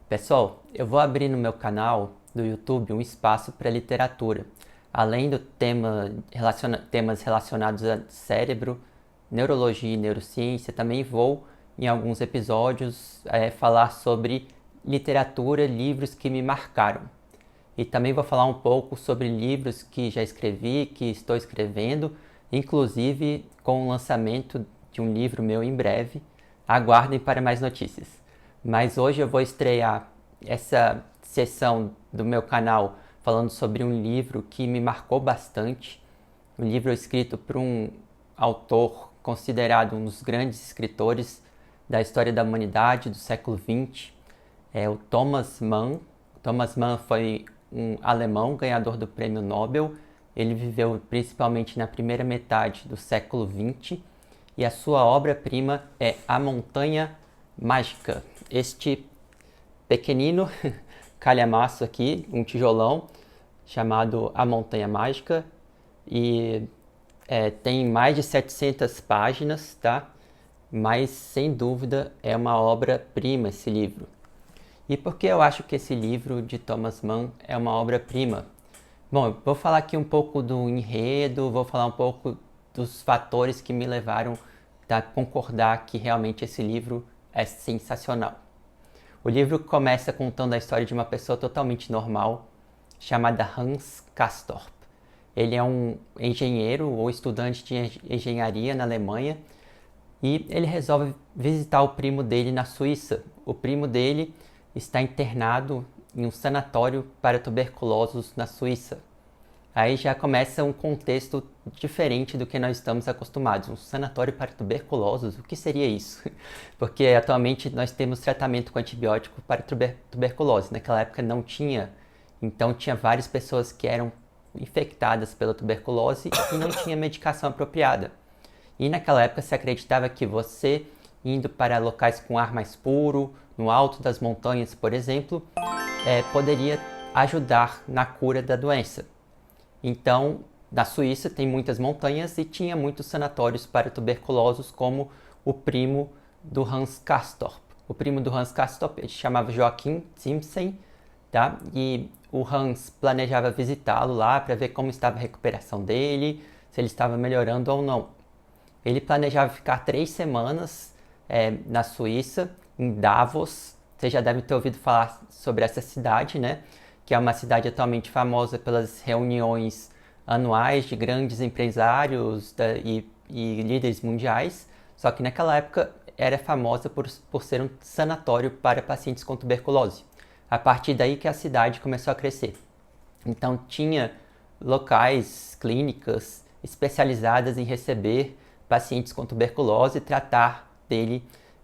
Pessoal, eu vou abrir no meu canal do YouTube um espaço para literatura, além do temas relacionados a cérebro, neurologia e neurociência. Também vou, em alguns episódios, falar sobre literatura, livros que me marcaram. E também vou falar um pouco sobre livros que já escrevi, que estou escrevendo, inclusive com o lançamento de um livro meu em breve. Aguardem para mais notícias. Mas hoje eu vou estrear essa sessão do meu canal falando sobre um livro que me marcou bastante. Um livro escrito por um autor considerado um dos grandes escritores da história da humanidade do século XX, é o Thomas Mann. Thomas Mann foi um alemão ganhador do Prêmio Nobel. Ele viveu principalmente na primeira metade do século XX e a sua obra-prima é A Montanha Mágica. Este pequenino calhamaço aqui, um tijolão, chamado A Montanha Mágica, e tem mais de 700 páginas, tá? Mas sem dúvida é uma obra-prima esse livro. E por que eu acho que esse livro de Thomas Mann é uma obra-prima? Bom, eu vou falar aqui um pouco do enredo, vou falar um pouco dos fatores que me levaram a concordar que realmente esse livro é sensacional. O livro começa contando a história de uma pessoa totalmente normal, chamada Hans Castorp. Ele é um engenheiro ou estudante de engenharia na Alemanha e ele resolve visitar o primo dele na Suíça. O primo dele está internado em um sanatório para tuberculosos na Suíça. Aí já começa um contexto diferente do que nós estamos acostumados. Um sanatório para tuberculosos, o que seria isso? Porque atualmente nós temos tratamento com antibiótico para tuberculose. Naquela época não tinha, então tinha várias pessoas que eram infectadas pela tuberculose e não tinha medicação apropriada. E naquela época se acreditava que você, indo para locais com ar mais puro, no alto das montanhas, por exemplo, poderia ajudar na cura da doença. Então, na Suíça tem muitas montanhas e tinha muitos sanatórios para tuberculosos, como o primo do Hans Castorp. O primo do Hans Castorp ele se chamava Joachim Ziemßen, tá? E o Hans planejava visitá-lo lá para ver como estava a recuperação dele, se ele estava melhorando ou não. Ele planejava ficar 3 semanas na Suíça, em Davos. Você já deve ter ouvido falar sobre essa cidade, né? Que é uma cidade atualmente famosa pelas reuniões anuais de grandes empresários e líderes mundiais. Só que naquela época era famosa por ser um sanatório para pacientes com tuberculose. A partir daí que a cidade começou a crescer. Então tinha locais, clínicas especializadas em receber pacientes com tuberculose e tratar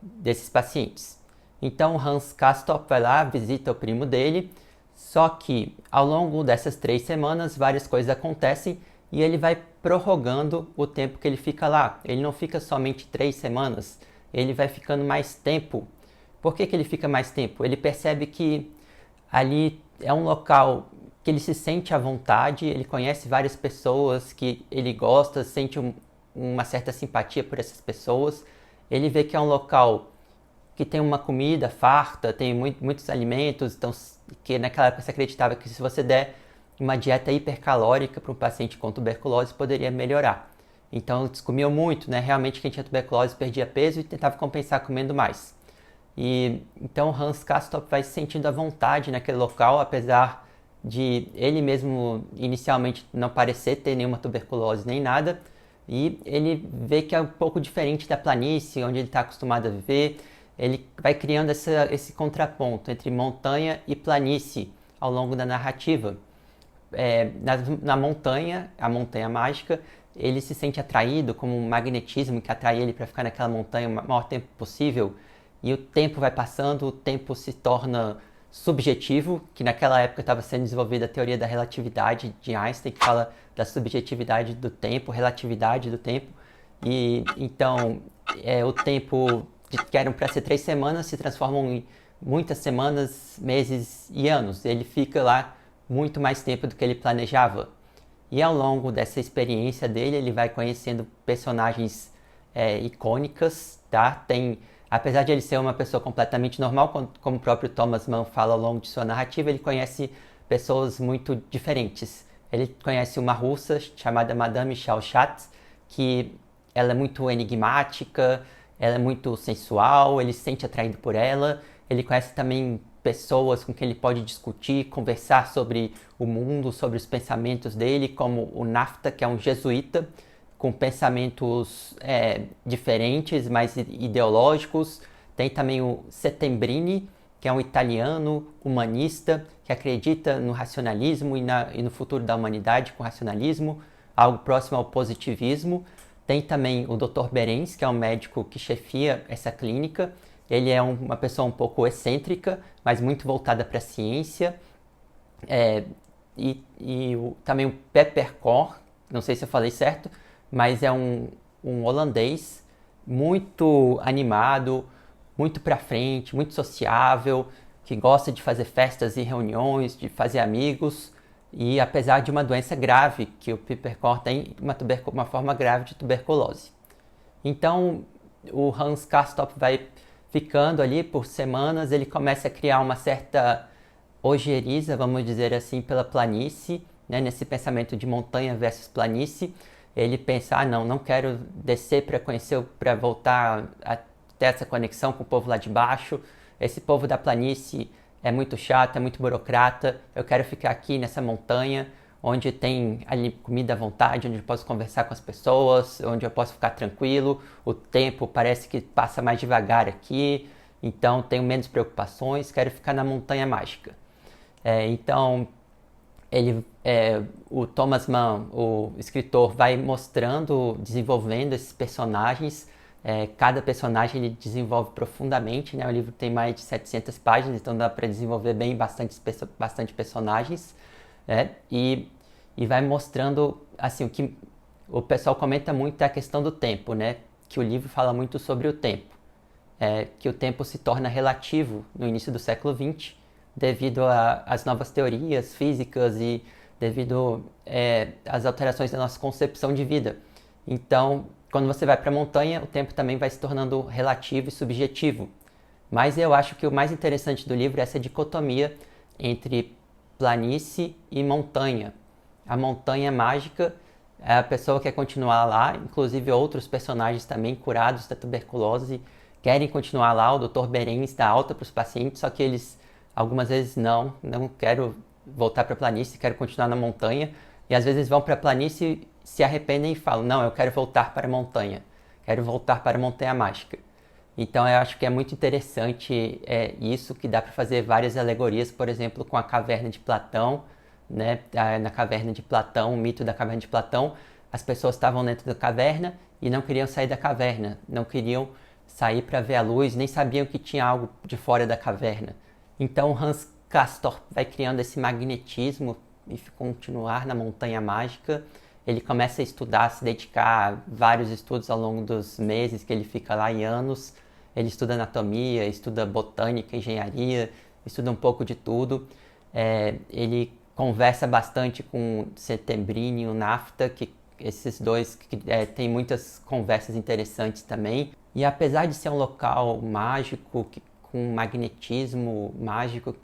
desses pacientes. Então Hans Castorp vai lá, visita o primo dele, só que ao longo dessas 3 semanas várias coisas acontecem e ele vai prorrogando o tempo que ele fica lá. Ele não fica somente 3 semanas, ele vai ficando mais tempo. Por que ele fica mais tempo? Ele percebe que ali é um local que ele se sente à vontade, ele conhece várias pessoas que ele gosta, sente uma certa simpatia por essas pessoas. Ele vê que é um local que tem uma comida farta, tem muitos alimentos, então, que naquela época se acreditava que se você der uma dieta hipercalórica para um paciente com tuberculose, poderia melhorar. Então eles comiam muito, né? Realmente quem tinha tuberculose perdia peso e tentava compensar comendo mais. E então Hans Castorp vai se sentindo à vontade naquele local, apesar de ele mesmo inicialmente não parecer ter nenhuma tuberculose nem nada, e ele vê que é um pouco diferente da planície, onde ele está acostumado a viver. Ele vai criando esse contraponto entre montanha e planície ao longo da narrativa. Na montanha, a montanha mágica, ele se sente atraído como um magnetismo que atrai ele para ficar naquela montanha o maior tempo possível. E o tempo vai passando, o tempo se torna subjetivo, que naquela época estava sendo desenvolvida a teoria da relatividade de Einstein, que fala da subjetividade do tempo, relatividade do tempo. E então o tempo que eram para ser 3 semanas se transformam em muitas semanas, meses e anos. Ele fica lá muito mais tempo do que ele planejava. E ao longo dessa experiência dele, ele vai conhecendo personagens icônicas, tá? Tem apesar de ele ser uma pessoa completamente normal, como o próprio Thomas Mann fala ao longo de sua narrativa, ele conhece pessoas muito diferentes. Ele conhece uma russa chamada Madame Chalchat, que ela é muito enigmática, ela é muito sensual, ele se sente atraído por ela. Ele conhece também pessoas com quem ele pode discutir, conversar sobre o mundo, sobre os pensamentos dele, como o Nafta, que é um jesuíta, com pensamentos diferentes, mais ideológicos. Tem também o Settembrini, que é um italiano humanista, que acredita no racionalismo e no futuro da humanidade com racionalismo, algo próximo ao positivismo. Tem também o Dr. Berens, que é um médico que chefia essa clínica. Ele é uma pessoa um pouco excêntrica, mas muito voltada para a ciência. Também o Pepper Korn, não sei se eu falei certo, mas é um holandês muito animado, muito para frente, muito sociável, que gosta de fazer festas e reuniões, de fazer amigos. E apesar de uma doença grave, que o Pepper Korn tem uma forma grave de tuberculose. Então, o Hans Castorp vai ficando ali por semanas, ele começa a criar uma certa ojeriza, vamos dizer assim, pela planície, né? Nesse pensamento de montanha versus planície. Ele pensa, não quero descer para voltar a ter essa conexão com o povo lá de baixo. Esse povo da planície é muito chato, é muito burocrata. Eu quero ficar aqui nessa montanha, onde tem ali comida à vontade, onde eu posso conversar com as pessoas, onde eu posso ficar tranquilo. O tempo parece que passa mais devagar aqui, então tenho menos preocupações, quero ficar na montanha mágica. Então, o Thomas Mann, o escritor, vai mostrando, desenvolvendo esses personagens. Cada personagem ele desenvolve profundamente, né? O livro tem mais de 700 páginas, então dá para desenvolver bem bastante personagens. E vai mostrando, assim, o que o pessoal comenta muito é a questão do tempo, né? Que o livro fala muito sobre o tempo. Que o tempo se torna relativo no início do século XX, devido às novas teorias físicas e devido às alterações da nossa concepção de vida. Então, quando você vai para a montanha, o tempo também vai se tornando relativo e subjetivo. Mas eu acho que o mais interessante do livro é essa dicotomia entre planície e montanha. A montanha mágica, a pessoa quer continuar lá, inclusive outros personagens também curados da tuberculose querem continuar lá. O Dr. Berens dá alta para os pacientes, só que eles algumas vezes não quero voltar para a planície, quero continuar na montanha. E às vezes vão para a planície, se arrependem e falam, não, eu quero voltar para a montanha, quero voltar para a montanha mágica. Então eu acho que é muito interessante isso, que dá para fazer várias alegorias, por exemplo, com a caverna de Platão, né? Na caverna de Platão, o mito da caverna de Platão, as pessoas estavam dentro da caverna e não queriam sair da caverna, não queriam sair para ver a luz, nem sabiam que tinha algo de fora da caverna. Então Hans Castorp vai criando esse magnetismo e continuar na montanha mágica. Ele começa a estudar, a se dedicar a vários estudos ao longo dos meses que ele fica lá e anos. Ele estuda anatomia, estuda botânica, engenharia, estuda um pouco de tudo. Ele conversa bastante com Settembrini e o Nafta, que esses dois têm muitas conversas interessantes também. E apesar de ser um local mágico, com magnetismo mágico,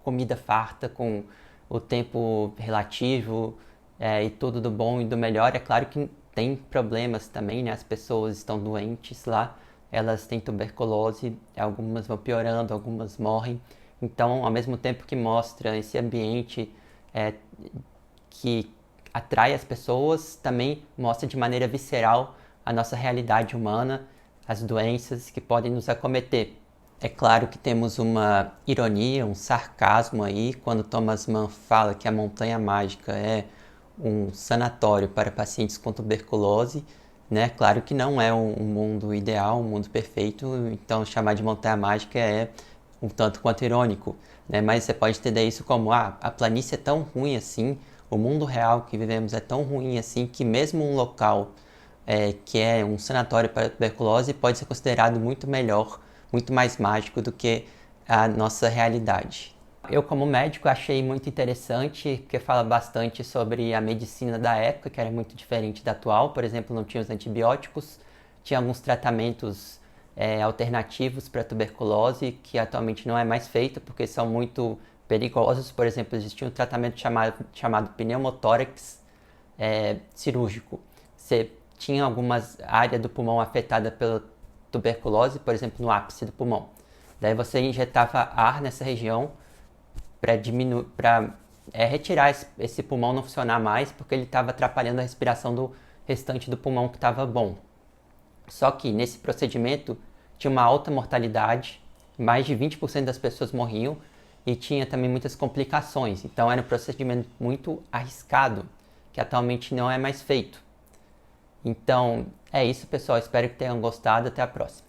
comida farta, com o tempo relativo e tudo do bom e do melhor, é claro que tem problemas também, né? As pessoas estão doentes lá, elas têm tuberculose, algumas vão piorando, algumas morrem. Então, ao mesmo tempo que mostra esse ambiente que atrai as pessoas, também mostra de maneira visceral a nossa realidade humana, as doenças que podem nos acometer. É claro que temos uma ironia, um sarcasmo aí, quando Thomas Mann fala que a montanha mágica é um sanatório para pacientes com tuberculose, né? Claro que não é um mundo ideal, um mundo perfeito, então chamar de montanha mágica é um tanto quanto irônico, né? Mas você pode entender isso como, a planície é tão ruim assim, o mundo real que vivemos é tão ruim assim, que mesmo um local que é um sanatório para tuberculose pode ser considerado muito melhor, muito mais mágico do que a nossa realidade. Eu, como médico, achei muito interessante, porque fala bastante sobre a medicina da época, que era muito diferente da atual. Por exemplo, não tinha os antibióticos, tinha alguns tratamentos alternativos para tuberculose, que atualmente não é mais feito porque são muito perigosos. Por exemplo, existia um tratamento chamado pneumotórax cirúrgico. Você tinha algumas áreas do pulmão afetada pela tuberculose, por exemplo, no ápice do pulmão. Daí você injetava ar nessa região para retirar esse pulmão não funcionar mais, porque ele estava atrapalhando a respiração do restante do pulmão que estava bom. Só que nesse procedimento tinha uma alta mortalidade, mais de 20% das pessoas morriam e tinha também muitas complicações. Então era um procedimento muito arriscado, que atualmente não é mais feito. Então é isso, pessoal. Espero que tenham gostado. Até a próxima.